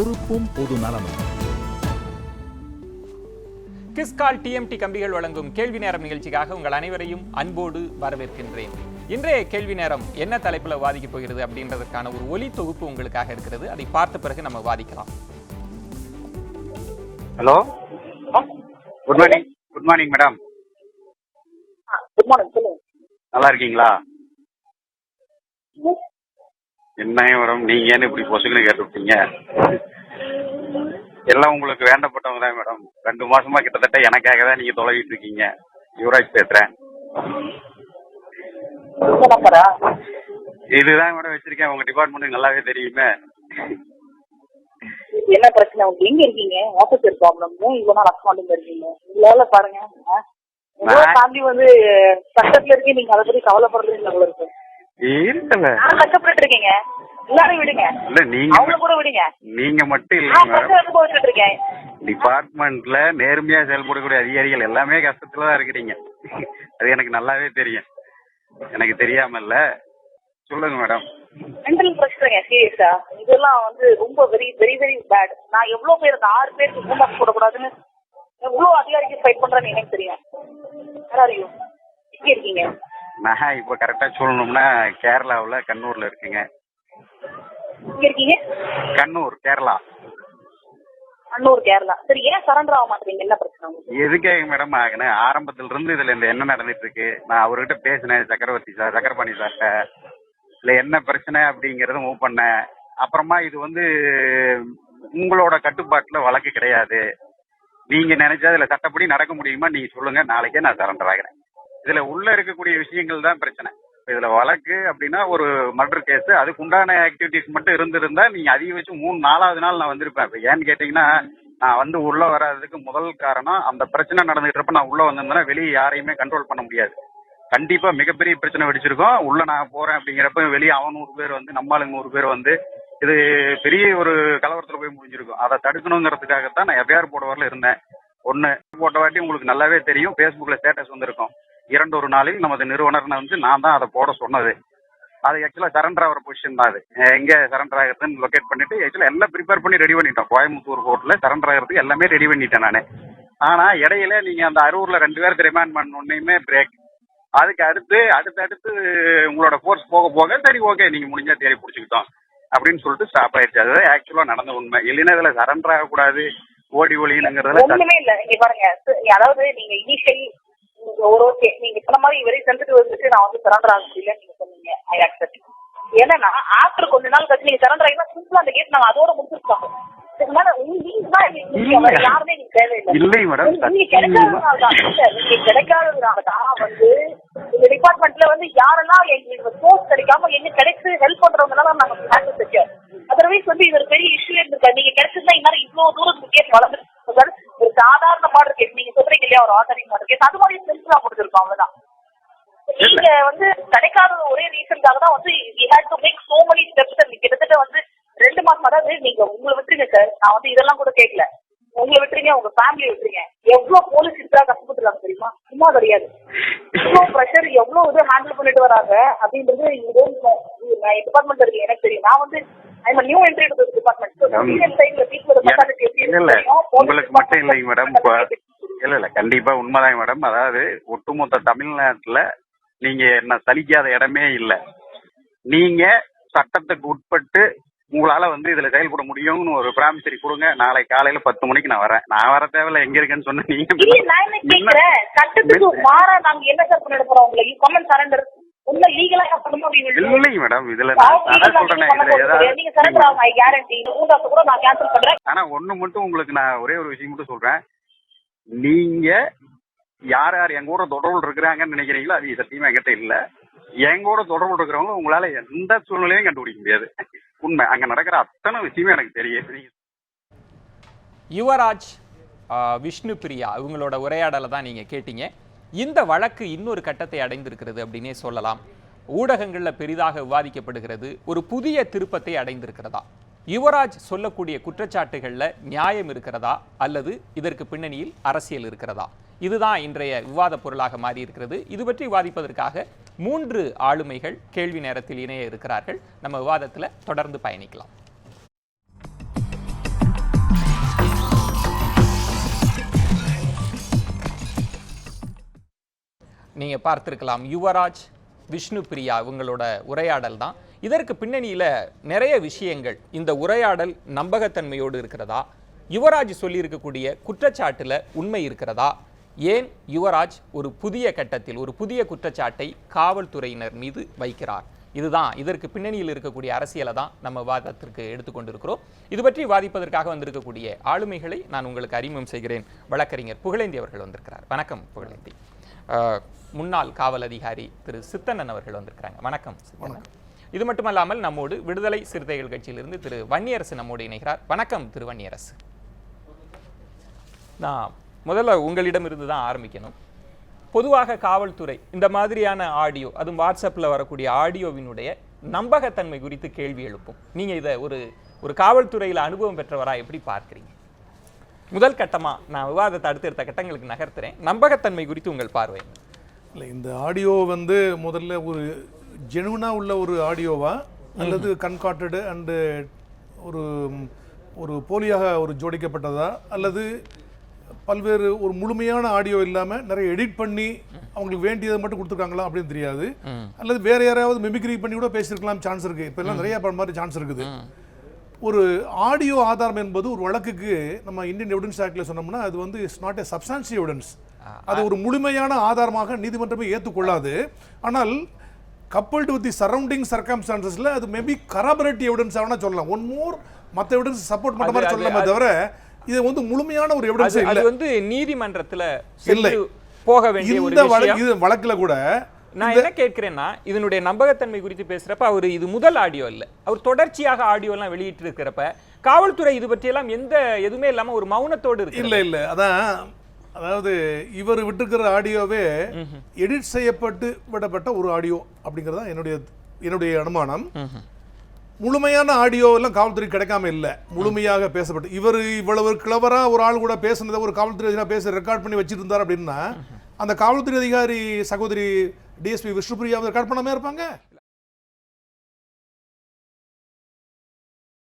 பொறுப்பும் பொது நலமும். கிஸ்கால் டிஎம்டி கம்பிகள் வழங்கும் கேள்வி நேரம் நிகழ்ச்சிக்காக உங்கள் அனைவரையும் அன்போடு வரவேற்கின்றேன். இன்றைய கேள்வி நேரம் என்ன தலைப்பில் வாதிக்க போகிறது அப்படின்றதற்கான ஒரு ஒலி தொகுப்பு உங்களுக்காக இருக்கிறது. அதை பார்த்த பிறகு நம்ம வாதிக்கலாம். Hello, good morning. Good morning madam. Good morning, சொல்லுங்க. நல்லா இருக்கீங்களா? என்ன மேடம் நீங்க ஏன்னு இப்படி பொசுக்குன்னு கேட்டுவிட்டீங்க? எல்லாம் உங்களுக்கு வேண்டப்பட்டவங்க தான் மேடம். 2 மாசமா கிட்டத்தட்ட எனக்காக தான் நீங்க தொலைவிட்டு இருக்கீங்க. யுவராஜ் பேசுறேன். இதுதான் மேடம் வச்சிருக்கேன். உங்க டிபார்ட்மெண்ட் நல்லாவே தெரியுமே. என்ன பிரச்சனை? உங்களுக்கு எங்க இருக்கீங்க? ஆபீஸ் ப்ராப்ளம் இவ்வளவு நாள் அக்கௌண்டிங் இருக்கீங்க. உங்களால பாருங்க, ஃபேமிலி வந்து கஷ்டத்துல இருக்கு. நீங்க அதை பத்தி கவலைப்படுறது இல்லை போல இருக்கு. நான் கஷ்டப்பட்டு இருக்கீங்க. எல்லாரும் விடுங்க. இல்ல நீங்க அவங்கள கூட விடுங்க. நீங்க மட்டும் இல்ல மேடம். டிபார்ட்மெண்ட்ல நேர்மையா செயல்படக்கூடிய அதிகாரிகள் எல்லாமே கஷ்டத்துல தான் இருக்கிறீங்க. அது எனக்கு நல்லாவே தெரியும். எனக்கு தெரியாம இல்ல. சொல்லுங்க மேடம். மென்டல் பிரச்சனைங்க சீரியஸா. இதெல்லாம் வந்து ரொம்ப வெரி வெரி வெரி பேட். நான் எவ்வளவு பேர் 6 பேருக்கு ஹோம்ஒர்க் போடக்கூடாதுன்னு எவ்வளவு அதிகாரிக்கு ஃபைட் பண்றேன்னு எனக்கு தெரியும். எங்க இருக்கீங்க? நான் இப்ப கரெக்டா சொல்லணும்னா கேரளாவுல கண்ணூர்ல இருக்குங்க. எங்க இருக்கீங்க? கண்ணூர், கேரளா. கண்ணூர், கேரளா. சரி, ஏன் சரண்டர் ஆக மாட்டீங்க? என்ன பிரச்சனை? எதுக்காக மேடம் ஆகுனேன்? ஆரம்பத்துல இருந்து இதுல என்ன நடந்துட்டு இருக்கு நான் அவர்கிட்ட பேசினேன். சக்கரபாணி சார்ட்ட இல்ல என்ன பிரச்சனை அப்படிங்கறத மூவ் பண்ணேன். அப்புறமா இது வந்து உங்களோட கட்டுப்பாட்டுல வழக்கு கிடையாது. நீங்க நினைச்சா இதுல சட்டப்படி நடக்க முடியுமா நீங்க சொல்லுங்க. நாளைக்கே நான் சரண்டர் ஆகிறேன். இதுல உள்ள இருக்கக்கூடிய விஷயங்கள் தான் பிரச்சனை. இதுல வழக்கு அப்படின்னா ஒரு மர்டர் கேஸ், அதுக்கு உண்டான ஆக்டிவிட்டிஸ் மட்டும் இருந்திருந்தா நீங்க அதிகபட்சம் 3-4வது நாள் நான் வந்திருப்பேன். இப்ப ஏன்னு கேட்டீங்கன்னா நான் வந்து உள்ள வராததுக்கு முதல் காரணம் அந்த பிரச்சனை நடந்துட்டு இருப்ப நான் உள்ள வந்திருந்தேன்னா வெளியே யாரையுமே கண்ட்ரோல் பண்ண முடியாது. கண்டிப்பா மிகப்பெரிய பிரச்சனை வெடிச்சிருக்கும். உள்ள நான் போறேன் அப்படிங்கிறப்ப வெளியே அவன் 100 பேர் வந்து நம்மளுங்க 100 பேர் வந்து இது பெரிய ஒரு கலவரத்துல போய் முடிஞ்சிருக்கும். அதை தடுக்கணுங்கிறதுக்காகத்தான் நான் எஃப்ஐஆர் போட வரல இருந்தேன். ஒன்னு போட்ட வாட்டி உங்களுக்கு நல்லாவே தெரியும். பேஸ்புக்ல ஸ்டேட்டஸ் வந்திருக்கும். 2 நாளில் நமது நிறுவனர் வந்து நான் தான் அதை போட சொன்னது. அது ஆக்சுவலா சரண்டர் ஆகிற பொசிஷன் தான். அது எங்க சரண்டர் ஆகிறதுன்னு லொகேட் பண்ணிட்டு ஆக்சுவலா எல்லாம் ப்ரிப்பேர் பண்ணி ரெடி பண்ணிட்டோம். கோயம்புத்தூர் கோர்ட்ல சரண்டர் ஆகிறதுக்கு எல்லாமே ரெடி பண்ணிட்டேன் நானு. ஆனா இடையில நீங்க அந்த அரூர்ல 2 பேருக்கு ரிமாண்ட் பண்ண உடனேயுமே பிரேக். அதுக்கு அடுத்து உங்களோட போர்ஸ் போக போக சரி ஓகே நீங்க முடிஞ்சா தேடி பிடிச்சிக்கிட்டோம் அப்படின்னு சொல்லிட்டு ஸ்டாப் ஆயிடுச்சு. அதுதான் ஆக்சுவலா நடந்த உண்மை. இல்லைன்னா இதுல சரண்டர் ஆகக்கூடாது ஓடி ஒளிங்கிறதுல ஒண்ணுமே இல்ல. இங்க பாருங்க, அதாவது நீங்க இனிஷியல் ஒரு ஓகே நீங்க சொன்ன மாதிரி வெரி சென்சிட்டிவ் வந்துட்டு நான் வந்து சரண்டர் ஆக முடியலன்னு நீங்க சொன்னீங்க. I accept. ஏன்னா ஆஃப்டர் கொஞ்ச நாள் கழிச்சு நீங்க சரண்டர் ஆகினா சிம்பிளா அந்த கேஸ் நாங்க அதோட முடிச்சிருக்கோம். யாருமே நீங்க தேவையில்லை. நீங்க கிடைக்காததுனால தான் வந்து இந்த டிபார்ட்மெண்ட்ல வந்து யாரெல்லாம் எங்களுக்கு போஸ்ட் கிடைக்காம என்ன கிடைச்சு ஹெல்ப் பண்றவங்கனால நாங்க ஹேண்டில் செஞ்சோம். அதர்வைஸ் வந்து இது ஒரு பெரிய இஷ்யூ இருந்திருக்காது. நீங்க கிடைச்சிருந்தா இந்நேரம் இவ்வளவு தூரம் கேஸ் வளர்ந்துருக்கு. ஒரு சாதாரண மாடல் கேஸ் நீங்க சொல்றீங்க இல்லையா, ஒரு ஆர்டரிங் மாடல் கேஸ், அது மாதிரி சிம்பிளா முடிஞ்சிருக்கும். அவ்வளவுதான். நீங்க வந்து கிடைக்காத ஒரே ரீசனுக்காக தான் வந்து we had to make so many steps. கிட்டத்தட்ட வந்து 2 மாசம். அதாவது நீங்க உங்களை விட்டுருங்க சார், நான் வந்து இதெல்லாம் கூட கேட்கல. உங்களை விட்டுருங்க, உங்க ஃபேமிலியை விட்டுருங்க. எவ்வளவு போலீஸ் இதுக்காக கஷ்டப்பட்டுருக்காங்க தெரியுமா? சும்மா கிடையாது. எவ்வளவு ப்ரெஷர், எவ்வளவு இது ஹேண்டில் பண்ணிட்டு வராங்க அப்படின்றது டிபார்ட்மெண்ட் இருக்கு எனக்கு தெரியும். நான் வந்து new entry to this department. உங்களுக்கு மட்டும் இல்லைங்க மேடம். இல்ல கண்டிப்பா உண்மைதான் மேடம். அதாவது ஒட்டுமொத்த தமிழ்நாட்டுல நீங்க என்ன சலிக்காத இடமே இல்ல. நீங்க சட்டத்துக்கு உட்பட்டு உங்களால வந்து இதுல செயல்பட முடியும்னு ஒரு பிராமிசரி கொடுங்க. நாளை காலையில 10 மணிக்கு நான் வரேன். நான் வர தேவையில்ல, எங்க இருக்கேன்னு சொன்ன நீங்க சட்டத்துக்கு மாறா நாங்க என்ன சார் பண்ணிட போறோம்? உங்களுக்கு கமெண்ட் சரண்டர் ஒண்ணு லீகலா பண்ணணும் இல்லைங்க மேடம். இதுல நான் சொல்றேன், நீங்க சரண்டர் ஆகும். ஐ கேரண்டி ஊண்டாச கூட நான் கேன்சல் பண்றேன். ஆனா ஒண்ணு மட்டும் உங்களுக்கு நான் ஒரே ஒரு விஷயம் மட்டும் சொல்றேன். நீங்க யார் யார் எங்க கூட தொடர்பு இருக்கிறாங்கன்னு நினைக்கிறீங்களோ அது சத்தியமா என்கிட்ட இல்ல. எங்கூட தொடர்பு இருக்கிறவங்க உங்களால எந்த சூழ்நிலையும் கண்டுபிடிக்க முடியாது. உண்மை. அங்க நடக்கிற அத்தனை விஷயமே எனக்கு தெரியும். யுவராஜ், விஷ்ணு பிரியா இவங்களோட உரையாடலை தான் நீங்க கேட்டீங்க. இந்த வழக்கு இன்னொரு கட்டத்தை அடைந்திருக்கிறது அப்படின்னே சொல்லலாம். ஊடகங்களில் பெரிதாக விவாதிக்கப்படுகிறது. ஒரு புதிய திருப்பத்தை அடைந்திருக்கிறதா? யுவராஜ் சொல்லக்கூடிய குற்றச்சாட்டுகளில் நியாயம் இருக்கிறதா அல்லது இதற்கு பின்னணியில் அரசியல் இருக்கிறதா? இதுதான் இன்றைய விவாத பொருளாக மாறி இருக்கிறது. இது பற்றி விவாதிப்பதற்காக 3 ஆளுமைகள் கேள்வி நேரத்தில் இணைய இருக்கிறார்கள். நம்ம விவாதத்தில் தொடர்ந்து பயணிக்கலாம். நீங்க பார்த்திருக்கலாம் யுவராஜ், விஷ்ணு பிரியா இவங்களோட உரையாடல் தான். இதற்கு பின்னணியில நிறைய விஷயங்கள், இந்த உரையாடல் நம்பகத்தன்மையோடு இருக்கிறதா, யுவராஜ் சொல்லியிருக்கக்கூடிய குற்றச்சாட்டுல உண்மை இருக்கிறதா, ஏன் யுவராஜ் ஒரு புதிய கட்டத்தில் ஒரு புதிய குற்றச்சாட்டை காவல்துறையினர் மீது வைக்கிறார், இதுதான் இதற்கு பின்னணியில் இருக்கக்கூடிய அரசியலை தான் நம்ம வாதத்திற்கு எடுத்துக்கொண்டிருக்கிறோம். இது பற்றி வாதிப்பதற்காக வந்திருக்கக்கூடிய ஆளுமைகளை நான் உங்களுக்கு அறிமுகம் செய்கிறேன். வழக்கறிஞர் புகழேந்தி அவர்கள் வந்திருக்கிறார். வணக்கம் புகழேந்தி. முன்னாள் காவல் அதிகாரி திரு சித்தண்ணன் அவர்கள் வந்திருக்கிறாங்க. வணக்கம் சித்தண்ணன். இது மட்டுமல்லாமல் நம்மோடு விடுதலை சிறுத்தைகள் கட்சியிலிருந்து திரு வன்னியரசு நம்மோடு இணைகிறார். வணக்கம் திரு வன்னியரசு. நான் முதல்ல உங்களிடமிருந்து தான் ஆரம்பிக்கணும். பொதுவாக காவல்துறை இந்த மாதிரியான ஆடியோ, அதுவும் வாட்ஸ்அப்பில் வரக்கூடிய ஆடியோவினுடைய நம்பகத்தன்மை குறித்து கேள்வி எழுப்பும். நீங்க இதை ஒரு காவல்துறையில் அனுபவம் பெற்றவரா எப்படி பார்க்குறீங்க? முதல் கட்டமா நான் விவாதத்தை அடுத்தடுத்த கட்டங்களுக்கு நகர்த்துறேன். நம்பகத்தன்மை குறித்து உங்கள் பார்வை? இல்லை, இந்த ஆடியோ வந்து முதல்ல ஒரு ஜெனுவனாக உள்ள ஒரு ஆடியோவா அல்லது கன்கார்டடு அண்டு ஒரு போலியாக ஒரு ஜோடிக்கப்பட்டதா அல்லது பல்வேறு ஒரு முழுமையான ஆடியோ இல்லாமல் நிறைய எடிட் பண்ணி அவங்களுக்கு வேண்டியதை மட்டும் கொடுத்துருக்காங்களா அப்படின்னு தெரியாது. அல்லது வேற யாராவது மிமிக்ரி பண்ணி கூட பேசியிருக்கலாம், சான்ஸ் இருக்குது. இப்போ எல்லாம் நிறைய மாதிரி சான்ஸ் இருக்குது. ஒரு ஆடியோ ஆதாரம் என்பது ஒரு வழக்குக்கு நம்ம இந்தியன் எவிடன்ஸ் ஆக்டில் சொன்னோம்னா அது வந்து it's not a substantial evidence. அது ஒரு முழுமையான ஆதாரமாக நீதிமன்றமே ஏற்றுக்கொள்ளாது. ஆனால் கப்பல்டு வித் தி சரௌண்டிங் சர்க்கம்ஸ்டான்சஸ்ல அது மேபி கராபரேட்டிவ் எவிடன்ஸ் ஆனா சொல்லலாம். ஒன் மோர் மற்ற எவிடன்ஸ் சப்போர்ட் பண்ண மாதிரி சொல்லலாமே தவிர இது வந்து முழுமையான ஒரு எவிடன்ஸ் இல்ல. அது வந்து நீதிமன்றத்துல சென்று போக வேண்டிய ஒரு விஷயம். இந்த வழக்குல கூட நான் என்ன கேட்கிறேன்னா, இதனுடைய நம்பகத்தன்மை குறித்து பேசுறப்ப அவர் இது முதல் ஆடியோ இல்ல, அவர் தொடர்ச்சியாக ஆடியோ எல்லாம் வெளியிட்டு இருக்கிறப்ப காவல்துறை இது பற்றி எல்லாம் எதுவுமே இல்லாம ஒரு மௌனத்தோடு இருக்கு. இல்ல அதாவது இவர் விட்டுருக்கிற ஆடியோவே எடிட் செய்யப்பட்டு விடப்பட்ட ஒரு ஆடியோ அப்படிங்கிறது தான் என்னுடைய அனுமானம். முழுமையான ஆடியோ எல்லாம் காவல்துறை கிடைக்காம இல்லை, முழுமையாக பேசப்பட்டு இவர் இவ்வளவு கிளவரா ஒரு ஆள் கூட பேசுனதை ஒரு காவல்துறை அதிகாரி பேச ரெக்கார்ட் பண்ணி வச்சிட்டு இருந்தார் அப்படின்னா அந்த காவல்துறை அதிகாரி சகோதரி டிஎஸ்பி விஷ்ணுபிரியா ரெக்கார்ட் பண்ணாம இருப்பாங்க.